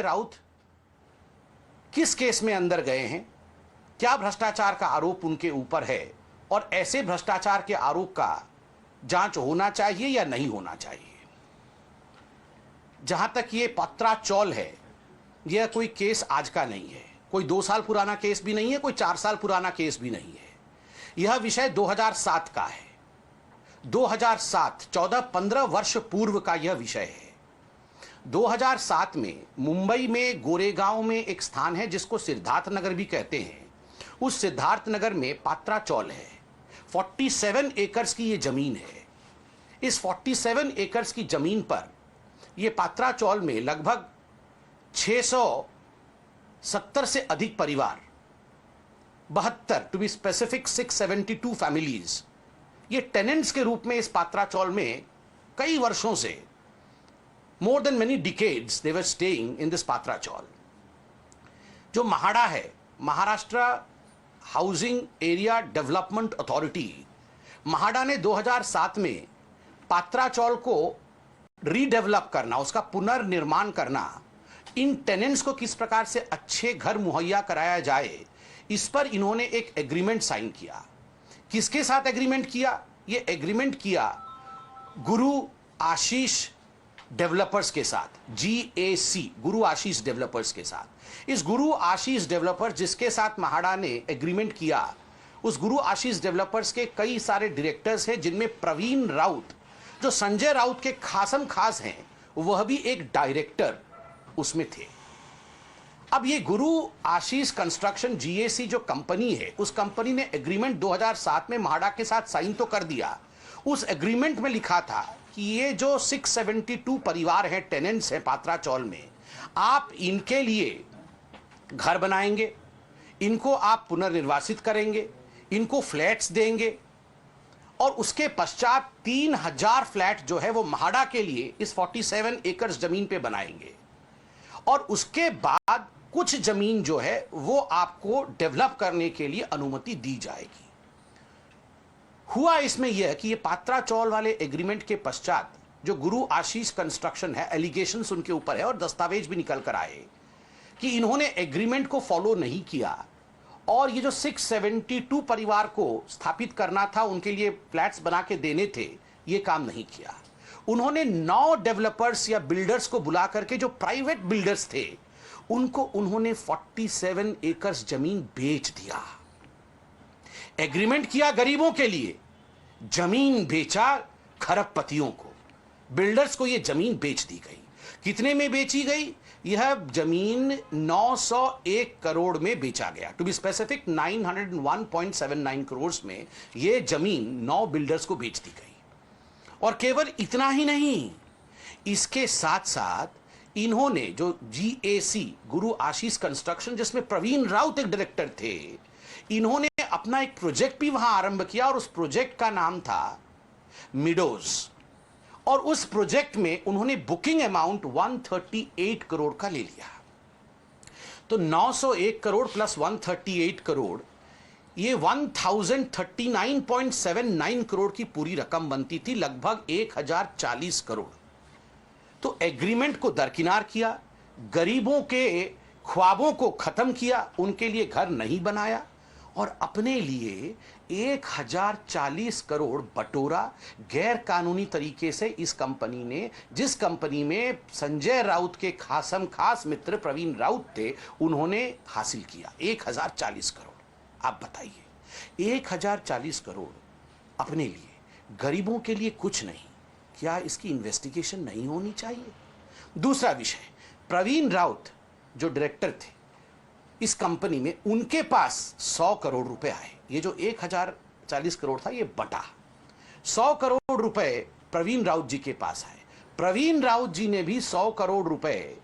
राउत किस केस में अंदर गए हैं, क्या भ्रष्टाचार का आरोप उनके ऊपर है और ऐसे भ्रष्टाचार के आरोप का जांच होना चाहिए या नहीं होना चाहिए। जहां तक ये पत्रा चौल है, यह कोई केस आज का नहीं है, कोई 2 साल पुराना केस भी नहीं है, कोई 4 साल पुराना केस भी नहीं है। यह विषय 2007 का है। 2007 14-15 वर्ष पूर्व का यह विषय है। 2007 में मुंबई में गोरेगांव में एक स्थान है जिसको सिद्धार्थ नगर भी कहते हैं। उस सिद्धार्थ नगर में पात्रा चौल है। 47 एकर्स की यह जमीन है। इस 47 एकर्स की जमीन पर यह पात्रा चौल में लगभग 670 से अधिक परिवार, 72 टू बी स्पेसिफिक 672 फैमिलीज, ये टेनेंट्स के रूप में इस पात्रा चौल में कई वर्षों से, more than many decades they were staying in this Patra Chawl. जो महाडा है, Maharashtra housing area development authority, MHADA ने 2007 में पात्रा चौल को रीडेवलप करना, उसका पुनर्निर्माण करना, इन टेनेंट्स को किस प्रकार से अच्छे घर मुहैया कराया जाए, इस पर इन्होंने एक एग्रीमेंट साइन किया। किसके साथ एग्रीमेंट किया? ये एग्रीमेंट किया गुरु आशीष डेवलपर्स के साथ, GAC, गुरु आशीष डेवलपर्स के साथ। इस गुरु आशीष डेवलपर्स जिसके साथ महाडा ने एग्रीमेंट किया, उस गुरु आशीष डेवलपर्स के कई सारे डायरेक्टर्स हैं, जिनमें प्रवीण राउत, जो संजय राउत के खासम खास हैं, वह भी एक डायरेक्टर उसमें थे। अब ये गुरु आशीष कंस्ट्रक्शन GAC जो कंपनी है, उस कंपनी ने एग्रीमेंट 2007 में महाडा के साथ साइन तो कर दिया। उस एग्रीमेंट में लिखा था कि ये जो 672 परिवार हैं, टेनेंट्स हैं पात्रा चौल में, आप इनके लिए घर बनाएंगे, इनको आप पुनर्निर्वासित करेंगे, इनको फ्लैट्स देंगे और उसके पश्चात 3000 फ्लैट जो है वो महाडा के लिए इस 47 एकड़ जमीन पे बनाएंगे और उसके बाद कुछ जमीन जो है वो आपको डेवलप करने के लिए अनुमति दी जाएगी। हुआ इसमें यह कि ये पात्रा चौल वाले एग्रीमेंट के पश्चात जो गुरु आशीष कंस्ट्रक्शन है, एलिगेशंस उनके ऊपर है और दस्तावेज भी निकल कर आए कि इन्होंने एग्रीमेंट को फॉलो नहीं किया और ये जो 672 परिवार को स्थापित करना था, उनके लिए फ्लैट्स बना के देने थे, ये काम नहीं किया। उन्होंने 9 डेवलपर्स या बिल्डर्स को बुला करके, जो प्राइवेट बिल्डर्स थे, उनको उन्होंने 47 एकड़ जमीन बेच दिया। एग्रीमेंट किया गरीबों के लिए, जमीन बेचा खरबपतियों को। बिल्डर्स को यह जमीन बेच दी गई। कितने में बेची गई? यह जमीन 901 करोड़ में बेचा गया। टू बी स्पेसिफिक 901.79 करोड़ में यह जमीन 9 बिल्डर्स को बेच दी गई। और केवल इतना ही नहीं, इसके साथ साथ इन्होंने जो GAC, गुरु आशीष कंस्ट्रक्शन, जिसमें प्रवीण राउत एक डायरेक्टर थे, इन्होंने अपना एक प्रोजेक्ट भी वहां आरंभ किया और उस प्रोजेक्ट का नाम था मिडोज। और उस प्रोजेक्ट में उन्होंने बुकिंग अमाउंट 138 करोड़ का ले लिया। तो 901 करोड़ प्लस 138 करोड़, ये 1039.79 करोड़ की पूरी रकम बनती थी, लगभग 1040 करोड़। तो एग्रीमेंट को दरकिनार किया, गरीबों के ख्वाबों को खत्म किया, उनके लिए घर नहीं बनाया और अपने लिए 1040 करोड़ बटोरा गैर कानूनी तरीके से इस कंपनी ने, जिस कंपनी में संजय राउत के खासम खास मित्र प्रवीण राउत थे, उन्होंने हासिल किया 1040 करोड़। आप बताइए, 1040 करोड़ अपने लिए, गरीबों के लिए कुछ नहीं, क्या इसकी इन्वेस्टिगेशन नहीं होनी चाहिए? दूसरा विषय, प्रवीण राउत जो डायरेक्टर थे इस कंपनी में, उनके पास 100 करोड़ रुपए आए। ये जो 1040 करोड़ था, ये बटा 100 करोड़ रुपए प्रवीण राउत जी के पास आए। प्रवीण राउत जी ने भी 100 करोड़ रुपए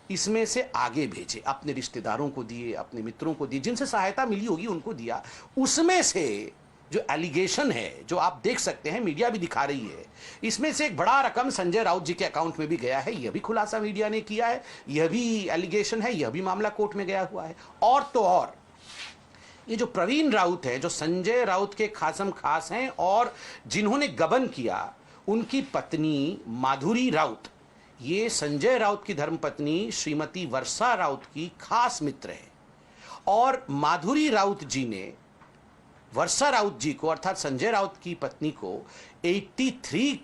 इसमें से आगे भेजे, अपने रिश्तेदारों को दिए, अपने मित्रों को दिए, जिनसे सहायता मिली होगी उनको दिया। उसमें से जो एलिगेशन है, जो आप देख सकते हैं, मीडिया भी दिखा रही है, इसमें से एक बड़ा रकम संजय राउत जी के अकाउंट में भी गया है। यह भी खुलासा मीडिया ने किया है, यह भी एलिगेशन है, यह भी मामला कोर्ट में गया हुआ है। और तो और ये जो प्रवीण राउत है, जो संजय राउत के खासम खास हैं और जिन्होंने गबन किया, उनकी पत्नी माधुरी राउत, ये संजय राउत की धर्मपत्नी श्रीमती वर्षा राउत की खास मित्र है और माधुरी राउत जी ने वर्षा राउत जी को अर्थात संजय राउत की पत्नी को 83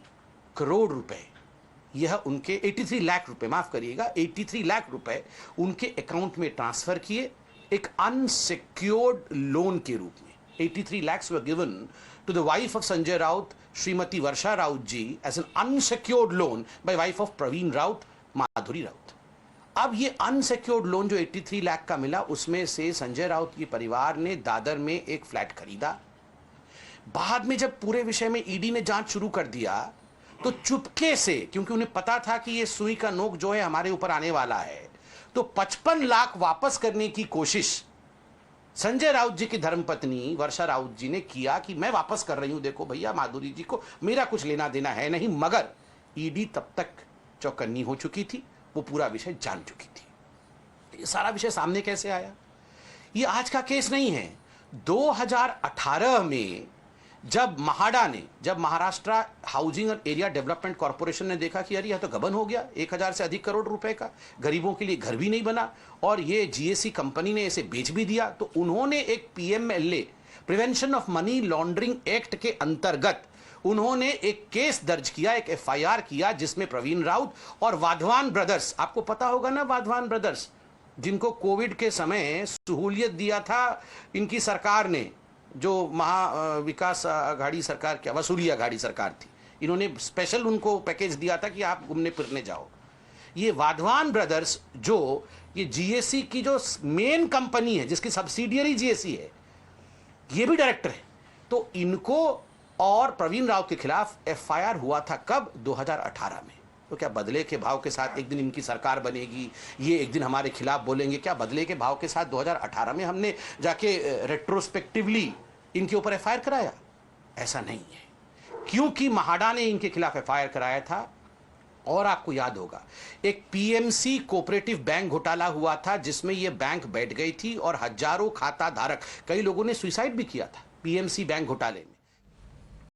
करोड़ रुपए, यह उनके 83 लाख रुपए, माफ करिएगा, 83 लाख रुपए उनके अकाउंट में ट्रांसफर किए एक अनसिक्योर्ड लोन के रूप में। 83 lakhs were given to the wife of Sanjay Raut, Srimati Varsha Raut ji, as an unsecured loan by wife of Praveen Raut, Madhuri Raut. अब ये अनसिक्योर्ड लोन जो 83 लाख का मिला, उसमें से संजय राउत की परिवार ने दादर में एक फ्लैट खरीदा। बाद में जब पूरे विषय में ईडी ने जांच शुरू कर दिया तो चुपके से, क्योंकि उन्हें पता था कि ये सुई का नोक जो है हमारे ऊपर आने वाला है, तो 55 लाख वापस करने की कोशिश संजय राउत जी की धर्मपत्नी वर्षा राउत जी ने किया कि मैं वापस कर रही हूं, देखो भैया माधुरी जी को मेरा कुछ लेना देना है नहीं। मगर ईडी तब तक चौकन्नी हो चुकी थी, वो पूरा विषय जान चुकी थी। ये सारा विषय सामने कैसे आया? ये आज का केस नहीं है। 2018 में जब महाडा ने, जब महाराष्ट्र हाउसिंग और एरिया डेवलपमेंट कॉर्पोरेशन ने देखा कि यार यह तो गबन हो गया, 1000 से अधिक करोड़ रुपए का, गरीबों के लिए घर भी नहीं बना और ये जीएससी कंपनी ने इसे बेच भी दिया, तो उन्होंने एक PMLA, prevention of money laundering act के अंतर्गत उन्होंने एक केस दर्ज किया, एक एफआईआर किया, जिसमें प्रवीण राउत और वाधवान ब्रदर्स, आपको पता होगा ना वाधवान ब्रदर्स, जिनको कोविड के समय सहूलियत दिया था इनकी सरकार ने, जो महा विकास आघाड़ी सरकार, क्या वसूली आघाड़ी सरकार थी, इन्होंने स्पेशल उनको पैकेज दिया था कि आप घूमने फिरने जाओ। ये वाधवान ब्रदर्स जो ये जीएससी की जो मेन कंपनी है, जिसकी सब्सिडियरी जीएससी है, ये भी डायरेक्टर है। तो इनको और प्रवीण राउत के खिलाफ एफआईआर हुआ था कब? 2018 में। तो क्या बदले के भाव के साथ एक दिन इनकी सरकार बनेगी, ये एक दिन हमारे खिलाफ बोलेंगे? क्या बदले के भाव के साथ 2018 में हमने जाके रेट्रोस्पेक्टिवली इनके ऊपर एफआईआर कराया? ऐसा नहीं है, क्योंकि महाडा ने इनके खिलाफ एफआईआर कराया था। और आपको याद होगा एक पीएमसी कोऑपरेटिव बैंक घोटाला हुआ था, जिसमें यह बैंक बैठ गई थी और हजारों खाता धारक, कई लोगों ने सुसाइड भी किया था पीएमसी बैंक घोटाले में।